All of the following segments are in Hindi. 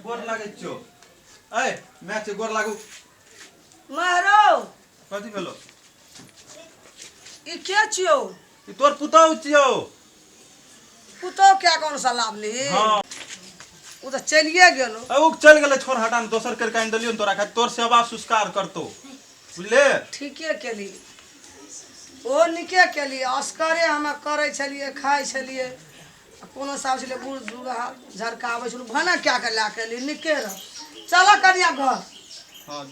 गोर लागै छियौ ए मैच गोर लागू महरो कथी भेलो ई के छियो ई तोर पुतौ छियौ पुतो क्या कौन सा लाभ ली हां उ तो चलिए गेलो उ चल गेले छोड़ हटा न दोसर कर काइन देलियो न तोरा खातिर तोर सेवा संस्कार करतो बुझले ठीके केली ओ निके केली अस्करे हम करे छलिए खाइ छलिए कोनो साहब छले बूढ़ दुगा झरकावे छलु भना क्या के ला के ली निके रह चल कनिया घर हां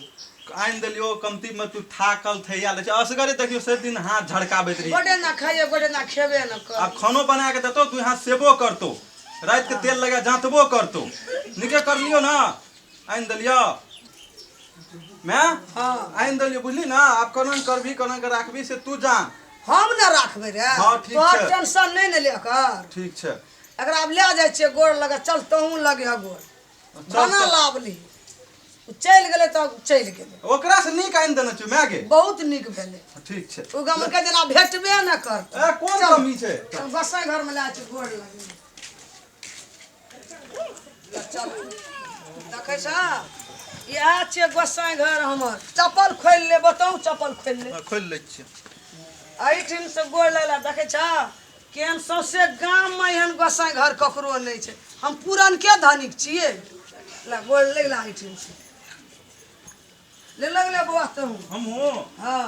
आइन देलियो कमती में तू थाकल थैया ले असगरे देखियो से दिन हाथ झड़काबैत रही गोटे ना खाइए गोटे ना खेबे न कर आ खानो बना के देतो तू हाथ सेबो करतो रात के तेल लगा जांचबो करतो निके कर लियो ना आइन देलियो मैं हां आइन देलियो बुझली ना आप कनन करबी कनन के राखबी से तू जान हम ना राखबे रे हां ठीक तो छै टेंशन नहीं न लेकर ठीक छै अगर आप ले जाय छे गोड़ लगा चल तहू लगे गोड़ बना लावली चल गेले तो चल गेले ओकरा से नीक आइन देना छै मागे बहुत निक भेले ठीक छै उ गम के जना भेटबे न कर ए कोन कमी छै बसाई घर में ला छ गोड़ लगे चल देखे छ यह छे गोसाई घर हमर चप्पल खोल ले बताऊ चप्पल खोल ले खोल लै छी एठिन से गोड़ लेला देखे छ केन सौसे गाम में एहन गोसाई घर ककरो नहीं छे हम पुरन के धनिक छिए ला गोड़ लेला एठिन से ले लगले बुआ तू हम हो हां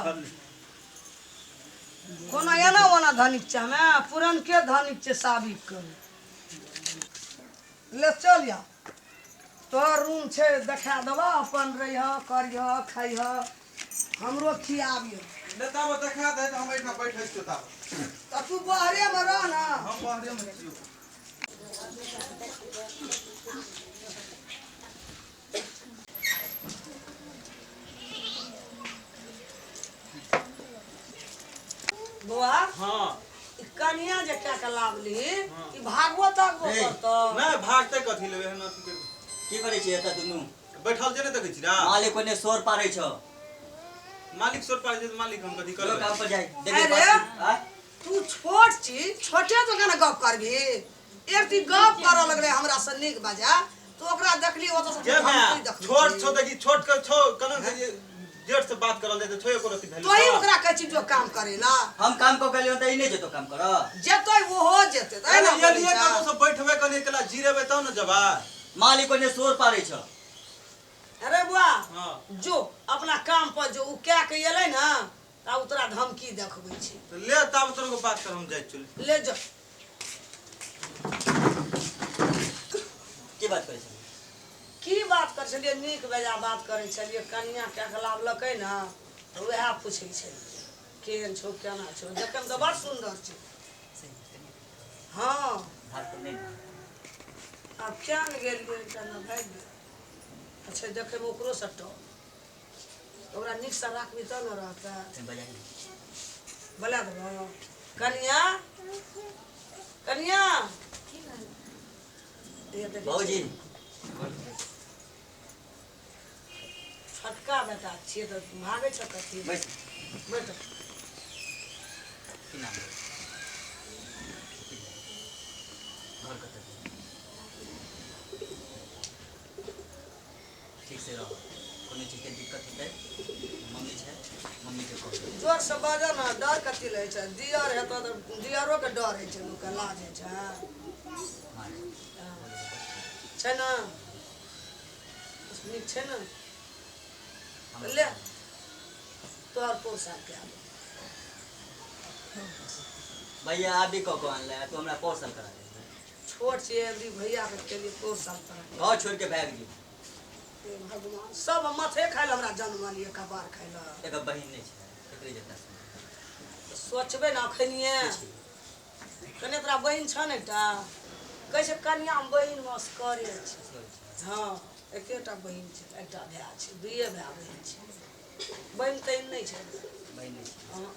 कोनो एना ओना धनिक छ हमें पुरन के धनिक छे साबिक कर ले चल या तोर रूम छे देखा देबा अपन रहिह करिह खाइह हमरो खियाबियो नेता में देखा दे त हम एठा बैठै छियो ता त तू बाहरे में रह ना हम बाहरे में छियो बुआ हां कनिया जे क्या के लावली ई भागवत करतो नै भागते कथि लेबे हम की करे छी एता दुनु बैठल जे नै देखै छी रा मालिक कोने सोर पारै छ मालिक सोर पार जे मालिक हम कथि लो करबै काम पर जाय अरे, देखे हां तू छोट छी छोटे तो केना गप करबी एक ती गप कर लगले हमरा से नीक बाजा तो ओकरा देखली ओत से जे मैं छोट छो देखी छोट के छो कनन से जेठ से बात करल दे छोए को रति भेल तोही ओकरा कहै छी जो काम करेला हम काम को कलियो त ई नै जेतो काम कर जेतै वो हो जेतै तै ना ये लिए कनो से बैठबे कनी केला जीरेबे तब न जबा मालिक कोने सोर पारै छ अरे बुआ हां जो अपना काम पर जो उ क्या के एलै ना ता उतरा धमकी देखबै छी तो ले तब तोर को बात कर हम जाय चल ले जा की बात करे छ की बात कर छलिए नीक बेजा बात करे छलिए कन्या के खिलावलकै ना तो वह पूछै छै केन छौ केना छौ देखम तो बड़ सुंदर छै हां हाथ पर नहीं अब क्या न गेल केना भाग गेल अच्छा देखे में ओकरो सट्टो ओकरा नीक से राखबी तब न रहता बजा बोला दो कन्या कन्या ये देखी बाबूजी छटका बेटा छिए तो भागे छ कथी बैठ बैठ की नाम घर कत ठीक से रहो कोनो चीज के दिक्कत हेतै मम्मी छै मम्मी के कह जोर से बाजा ना डर कथी ले छै दियर हेतो तो दियरो के डर है छै लोक लाज है छै ना नीक छै ना ले तोहर पोसा के आबे भैया आप भी को आनले तो हमरा पोसल करा दे छोट छै एवरी भैया के लिए पोसा कर घर छोड़ के भाग जी भगवान सब माथे खाइल हमरा जन्म लिए कबार खाइल एक बहिन नहीं छै एकरे जता सोचबे ना खनिए कने तोरा बहिन छ ने एकटा कहै छै कन्या में बहिन मस करे छै हां एकेटा बहिन छै एकटा भाय छै दुइए भाय बहिन छै बहिन तै नहीं छै बहिन नहीं छै हां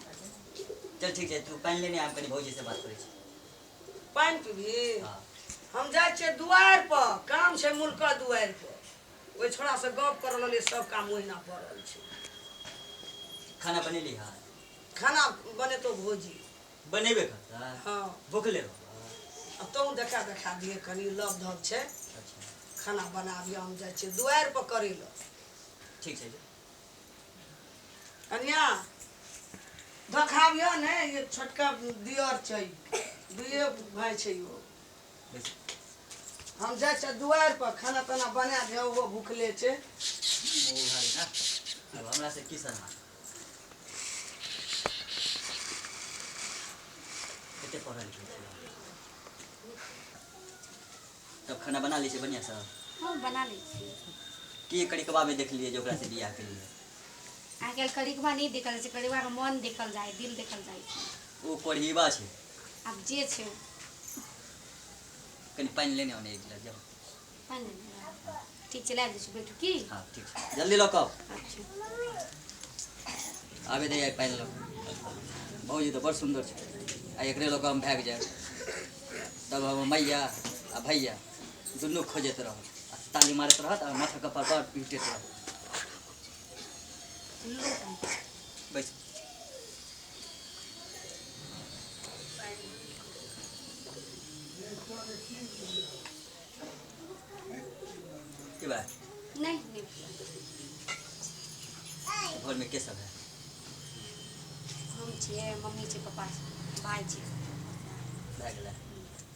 चल ठीक है तू पानी लेने हम कनी भौजी से बात करै छी पानी पीबी हां हम जाय छियै दुआर पर काम छै मुल्का दुआर पर ओइ छोड़ा से गप करल ले सब काम ओहिना पड़ल छै खाना बनेली हां खाना बने तो भोजी बनेबे करता हां भूखले रहो अब तो देखा दिए कनी लव धव छै अच्छा खाना बनाबी हम जाइ छियै दुआरि पर करै लए ठीक छै कनिया देखाबियो ने ये छोटका दियर छै दुए भाई छै यो बैस हम जाइ छियै दुआरि पर खाना ताना बना दे ओहो भूखले छै ओ भारी ना अब हमरा से की सलाह कते पढ़ल लिखल छै तब खाना बना ली छै बढ़िया से हम बना लै छी की कड़िकबा में देखलिए जे ओकरा से बियाह केलिए आइ काल्हि करिकबा नहीं देखल जाइ छै करिकबा के मन देखल जाइ दिल देखल जाइ छै ओ पढ़ीबा छै आब जे छै कनी पानी लेने आउने एक गिलास जाओ पानि ले। ठीक छै ला दै छी बैठू की हाँ ठीक छै जल्दी लऽ कऽ अच्छा आबे दे पानि लऽ भौजी तऽ बड़ सुन्दर छै आ एकरे लऽ कऽ हम भागि जायब तब हम मैया आ भैया दुनू खोजैत रहत आ ताली मारैत रहत आ माथा कपार पर पीटैत रहत बैस की बात नहीं घर में के सब है हम छियै मम्मी छै पापा छै भाई छै भए गेलै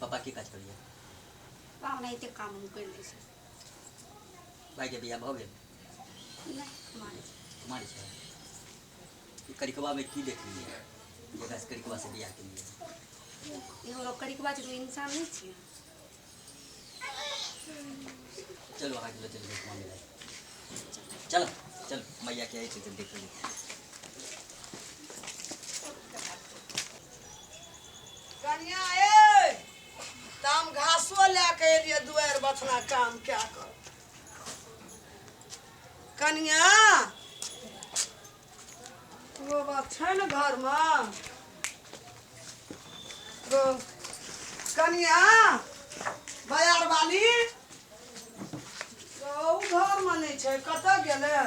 पापा की काज करिए पापा ओनाहिते काम उम करि लै छै भाइके बियाह भऽ गेल नहीं हमारे छै कुमारी छै ई करिकबा में की देखलिए जकरा से करिकबा से बियाह केलिए एगो लोग करिकबा छै तो इंसान नहीं छियै चलो आगे लो चल मम्मी लाए चलो चल मैया के आई छै तऽ देख ली कनिया ए ताम घासो लैके एलियै दुआरि बथना काम कए कऽ कनिया ओ बात छै ने घरमे कनिया बजार वाली ओ घरमे नहि छै कतऽ गेलै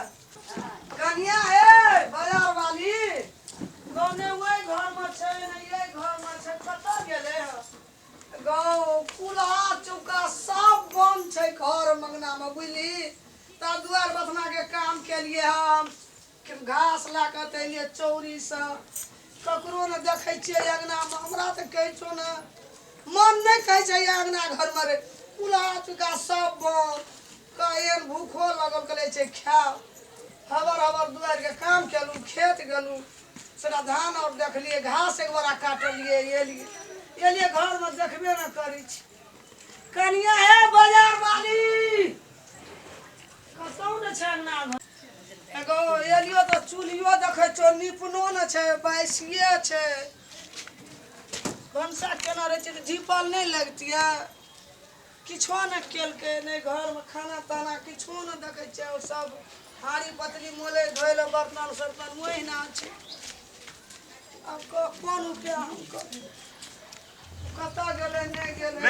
कनिया ए बजार वाली गाँवने ओहि घरमे छै ने एहि घरमे छै कतऽ गेलै गाँव चूल्हा चौका सब बन्द छै घर मंगनामे बुझली ता दुआरि बथनाके काम केलियै हम घास लए कऽ तैलियै चौरीसँ ककरो ने देखै छियै अङ्गनामे हमरा तऽ कहै छौ ने मन नहि कहै छै अङ्गना घरमे रे चूल्हा चौका सब बन्द कहियन भूखो लगल कहै छै खाओ हबर हबर दुआरिके काम केलहुँ खेत गेलहुँ सारा धान और देखलियै घास एक बड़ा काटलियै एलियै घरमे देखबे ने करै छी कनिया हे बाजार वाली कतौ ने छै अंगना घर एगो एलियो तऽ चूल्हियो देखै छौ निपनो ने छै बाइसिये छै भनसा केना रहै छै तऽ झीपल नहि लगतियै किछो ने केलकै नहि घरमे खाना ताना किछो ने देखै छै और सब हाड़ी पतली मोले धोइ लए बर्तन सर्तन मोहिना छै अब कोन उपाय हम करू कतऽ गेलै नहि गेलै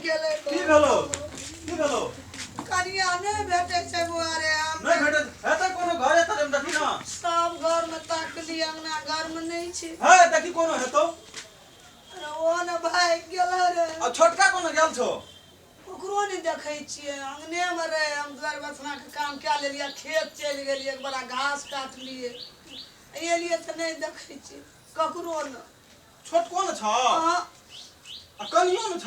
गेलै की भेलो कनिया नहि भेटै छै बुआरे नहीं भेटत हेतै कोनो घरे तरफ देखी ना सब घरमे ताकली अंगना घरमे नहि छै है देखी कोनो हेतौ ओ ने भाइ गेलै रे आ छोटका कोनो गेल छौ ओकरो नहि देखै छियै अंगनेमे रहे हम दुआरि बथनाके काम कए लेलियै खेत चलि गेलियै एक बड़ा घास काटलियै एलियै तऽ नहि देखै छियै ककरो ने छोटको न छ अहाँ आ कनियो न छ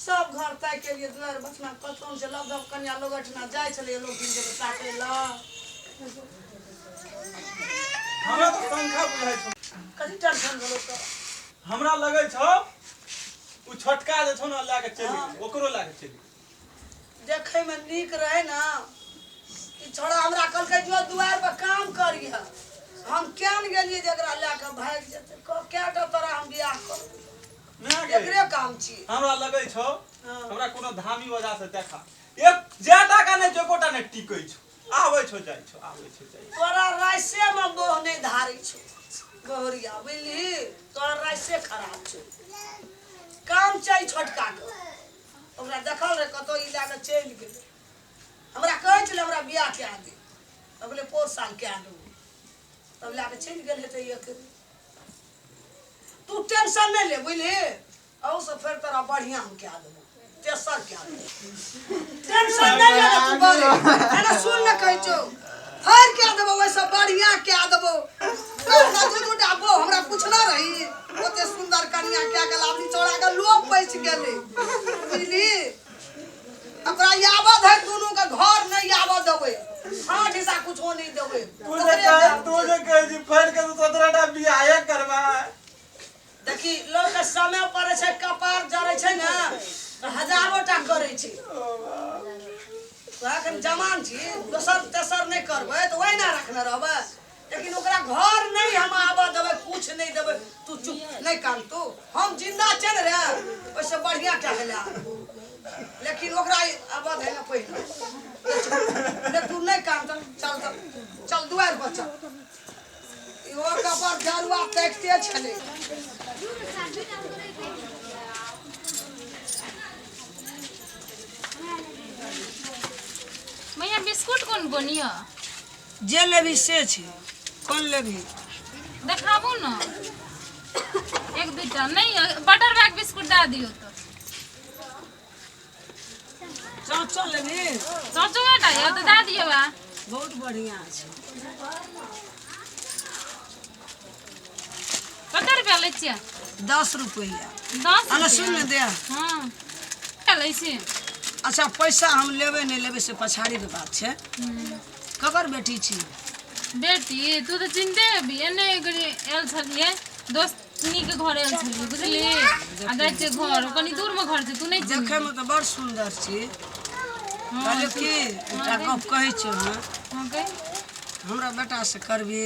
सब घर ताकि के लिए दुआरि बथना कतौ से लगभग कन्या लोग अठना जाइ छलै लोग दिन के ताकै ला हमरा तो पंखा बुझाइ छौ कथी टेंशन भेलो तो हमरा लगै छौ उ छोटका जे छौ न लाके चली ओकरो लाके चली देखै में नीक रहे ना ई छोड़ा हमरा कहलकै जो दुआरि पर काम करिह हम केन गेलियै जकरा लए के भागि जेतै कएटा तोरा हम बियाह करबै एकरे काम छी हमरा लगै छौ हाँ। हमरा कोनो धामी वजह से देखा एक जेटा का नै जोकोटा नै टिकै छौ आबै छौ जाइ छौ तोरा राइसे में बोह नहीं धारै छौ गौरिया बुझली तोरा राइसे खराब छौ काम चाही छोटका के ओकरा देखल रे कतौ ई लए के चलि गेलै हमरा कहै छलै हमरा बियाह कए दे अगले 5 साल कए दू तब लए के चलि गेल हेतै एक तू टेंशन नहीं ले बुझली और से फिर तोरा बढ़िया हम कए देबो तेसर क्या टेंशन नहीं ले तू बड़े एना सुन न कहै छौ हर क्या देबो वैसे बढ़िया क्या देबो हमरा दूध डाबो हमरा पूछना रही ओते सुंदर कन्या क्या गलाबी चौड़ा के लोभ पैस गेले बुझली अपना यावत है दोनों का घर नहीं यावत देबे हाथ हिस्सा कुछो नहीं देबे तू जे कह जी फड़ के तो 17टा बियाह करबा देखी लोग के समय पड़े छै कपार जरे छै ना तो हजारों टा करे छै अखन जमान छी दोसर तेसर नहीं करबे तो वही ना रखने रहबे लेकिन ओकरा घर नहीं हम आबा देबे कुछ नहीं देबे तू चुप नहीं कान तू हम जिंदा चल रे ओसे बढ़िया क्या भेला लेकिन ओकरा आबा है ना पहिने ले तू नहीं कान चल दुआर पर चल इहो कपार झाड़ुआ देखते छले मैया बिस्कुट कोन बनिया जे लेबी से छै कोन लेबी देखाबू न एक दूटा नहीं बटर बैग बिस्कुट दा दियो तो चल लेबी सोचो बेटा ये तो दा दियो बा बहुत बढ़िया छै कते रुपया ले छिया 10 रुपया 10 अना सुन दे हां क्या ले छी अच्छा पैसा हम लेबे नहीं लेबे से पछाड़ी के बात छै ककर बेटी छी बेटी तू तो चिंते भी एने एल छलिए दोस्तनी के घर एल छलिए बुझली आ जाय छै घर कनी दूर में घर छै तू नहीं देखे में तो बड़ सुंदर छी कहले की एकटा गप कहै छै हां कह हमरा बेटा से करबी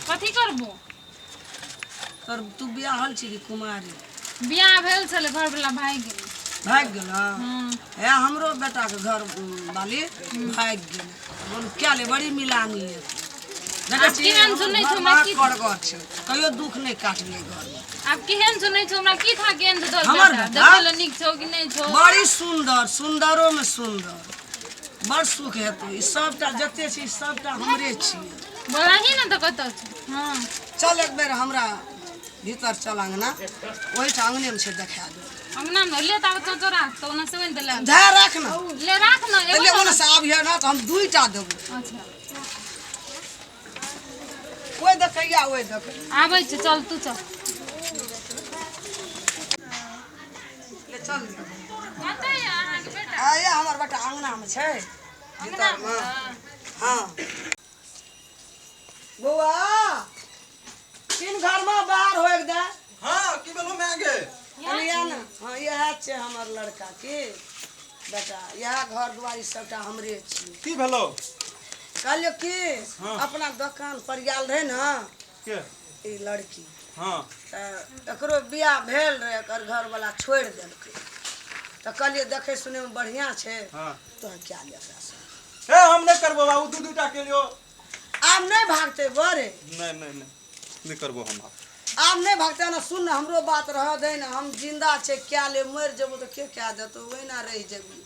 कथी करबो तर तू बियाहल छी कि कुमारी बियाह भेल छले घर वाला भाग गेल हां है हमरो बेटा के घर वाली भाग गेल बोल क्या ले बड़ी मिलानी है आप केहन सुनै छौ हमरा की करगर छै कहियो दुख नहीं काटलिए घर में आप केहन सुनै छौ हमरा की था केहन तो हमर बेटा बेटा? देखल नीक छौ कि नहीं छौ बड़ी सुंदर सुंदरों में सुंदर बड़ सुख हेतु ई सबटा जते छी सबटा हमरे छियै बोलाही ना तो कत छौ हां चल एक बेर हमरा भीतर चल अंगना वही आंगने में से देखा दे अंगना में ले ता तो राख तो ना सेवन दे धैर्य राख ना ले राख ना ले ओने से आबिया ना तो हम दुईटा देबो अच्छा कोई देखैया ओए देख आबै छै चल तू चल ले चल कतै अहाँ के बेटा आया हमर बेटा अंगना में छै भीतर में हां बौआ तीन घर में बाहर हो एक दे हां की बोलो मैं आगे लिया ना हाँ यह छै हमर लड़का के बेटा यह घर दुआरी सबटा हमरे छी की भेलो कहलियो कि हाँ। अपना दुकान पर आयल रहे ना के ई लड़की हां एकरो बियाह भेल रहे एकर घर वाला छोड़ देलकै तो कहलिए देखे सुने में बढ़िया छै हां तो क्या ले एकरा से ए हम नहीं करबो बाबू दूटा के लियो आब नहीं भागते बरे नहीं करबो हम आब नहीं भागते ना सुन ना हमरो बात रह दे ना हम जिंदा छै क्या ले मर जेबो तो के क्या देतो वही ना रह जेबी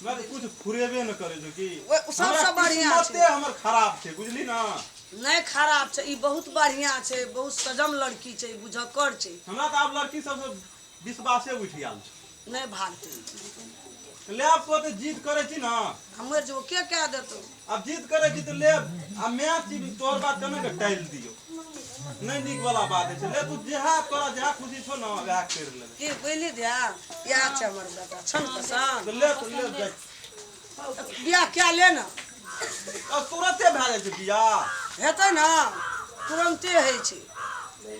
मैं तो कुछ फुरेबे न करे जो कि सबसे बढ़िया किस्मते छै हमर खराब छै बुझली ना नहीं खराब छै ई बहुत बढ़िया छै बहुत सजम लड़की छै बुझक्कर छै हमरा तो आब लड़की सब से विश्वासे उठ गेल छै नहीं भागते ले आप तो जीत करे छी ना हमर जो के क्या देतो अब जीत करे छी तो ले आ मैच छी तोर बात कने के टाइल दियो नहीं निक वाला बात है ले तू जेहा तोरा जेहा खुशी छो ना वह कर ले की बोली दिया या छै हमर बेटा छन पसंद तो ले जा बियाह क्या लेना अब तुरंते भा जाय छै बियाह हेतै ना तुरंते होइ छै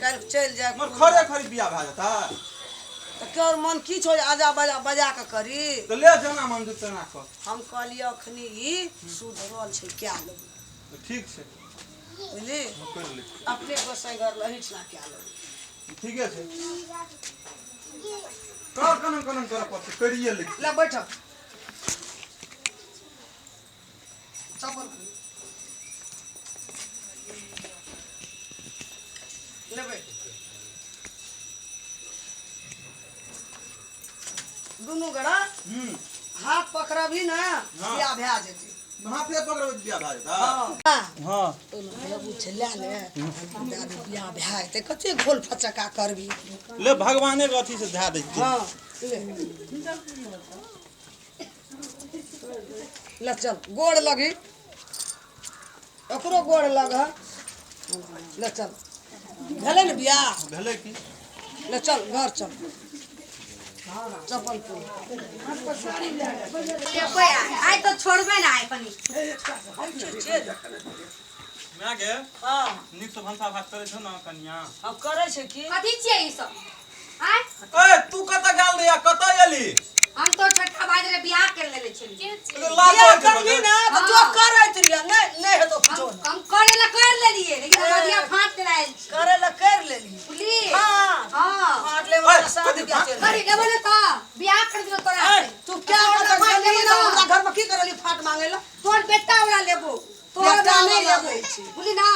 काल चल जाए मर खरे खरी बियाह भा जाता तो केर मन की छो आजा बजा बजा के करी तो ले जाना मन जते ना कर हम कहलिए अखनी ई सुधरल छै क्या लेबे ठीक छै बुझली हम कर ले अपने गोसाई घर लही छला क्या लेबे ठीक है छै कर कनन कर पड़ते करिए ले ले बैठ चप्पल ले बैठ दोनों गड़ा हाथ पकड़ा भी ना बियाह भै जेतै हाथे पकड़बै बियाह भए जेता हाँ हां तो बाबू छला ले दादी बियाह भए जेतै कते घोल फचका करबी ले भगवाने के अथी से धा दै छी हाँ ले चल गोड़ लगी ओकरो गोड़ लग ले चल भेलै ने बियाह भेलै की ले चल घर चल चप्पल पूरा आइ तो छोड़बे ना आइ कनी मैं गे हाँ नीक से भंसा भात करे छौ ना कन्या हम करे छै की कथी छियै ई सब आइ ए तू कत गेल रे कत एली हम तो छठा बाज रे बियाह कर लेले छलियै लाज बियाह होय करबी ना तो जो करैत रिया नहीं हेतो किछो हम करे ला कर लेलियै लेकिन मदिया फाट के लायल करे ला कर लेली बुझली हाँ हां फाट ले वाला शादी बियाह चल करी देबो ना तो बियाह कर दियो तोरा से तू क्या करत गली ना हमरा घर में की करली फाट मांगे ला तोर बेटा ओरा लेबो तोरा बेटा नहीं ओरा लेबो लै छी। बुझली ना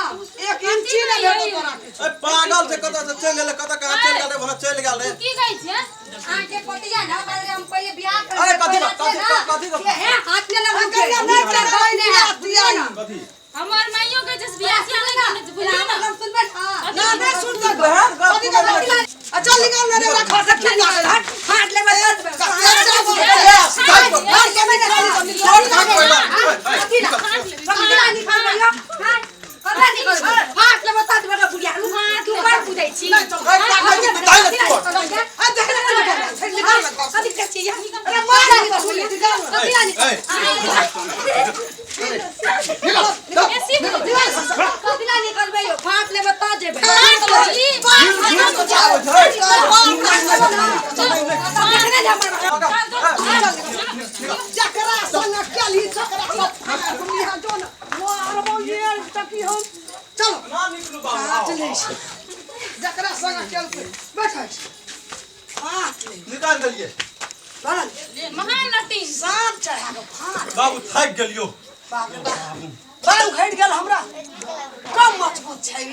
एक इंची ना भेटो तोरा किछो ए पागल से कत से चल गेले कत कहां चल गेले भला चल गेल रे की कहै छै आके पतिया ना बाज रे हम पहले बियाह कर अरे कथी का हे हाथ में लगा के कन्या नहीं कर भाई ने हाथ दिया कथी हमर माइयो के जस बियाह से नहीं करने बुझली ना हम सुनबे हां ना नहीं सुन दे बहन कथी का चल निकाल ना रे खा से खेल फाट ले बस फाट ले बता दे बुढ़िया तू बार बुझाई छी कथी के छी अरे मार कथी ना निकलबे यो फाट ले बता जेबे जकरा संग केली जकरा दुनिया जोन मार बोलिए तकी हम चलो ना निकलू चले जकरा संग केल बैठा हां निकाल देलिए बरन महान नटी सांप चढ़ा के फाड़ बाबू थाक गेलियो बाप रे बाप बाल उखड़ गेल हमरा कम मजबूत छै